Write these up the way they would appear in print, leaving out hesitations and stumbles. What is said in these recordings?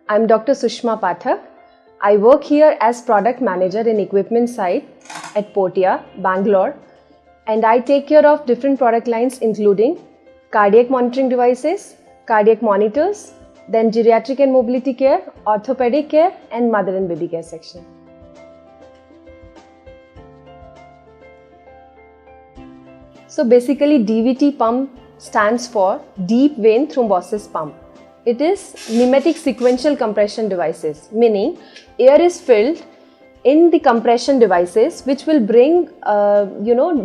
I'm Dr. Sushma Pathak. I work here as product manager in equipment side at Portea, Bangalore, and I take care of different product lines including cardiac monitoring devices, cardiac monitors, then geriatric and mobility care, orthopedic care, and mother and baby care section. So basically DVT pump stands for Deep Vein Thrombosis pump. It is pneumatic sequential compression devices, meaning air is filled in the compression devices which will bring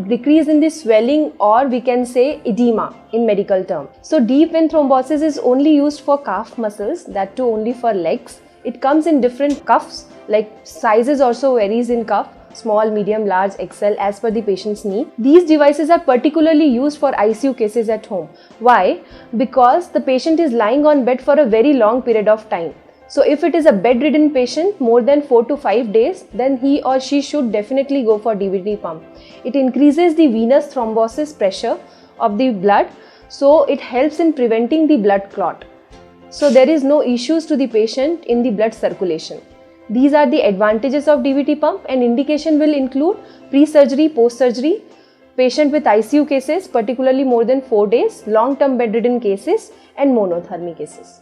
decrease in the swelling, or we can say edema in medical term. So deep vein thrombosis is only used for calf muscles, that too only for legs. It comes in different cuffs, like sizes also varies in cuff, small, medium, large, XL as per the patient's need. These devices are particularly used for ICU cases at home. Why? Because the patient is lying on bed for a very long period of time. So if it is a bedridden patient more than 4 to 5 days, then he or she should definitely go for DVT pump. It increases the venous thrombosis pressure of the blood, so it helps in preventing the blood clot. So there is no issues to the patient in the blood circulation. These are the advantages of DVT pump, and indication will include pre-surgery, post-surgery, patient with ICU cases, particularly more than 4 days, long-term bedridden cases, and monothermy cases.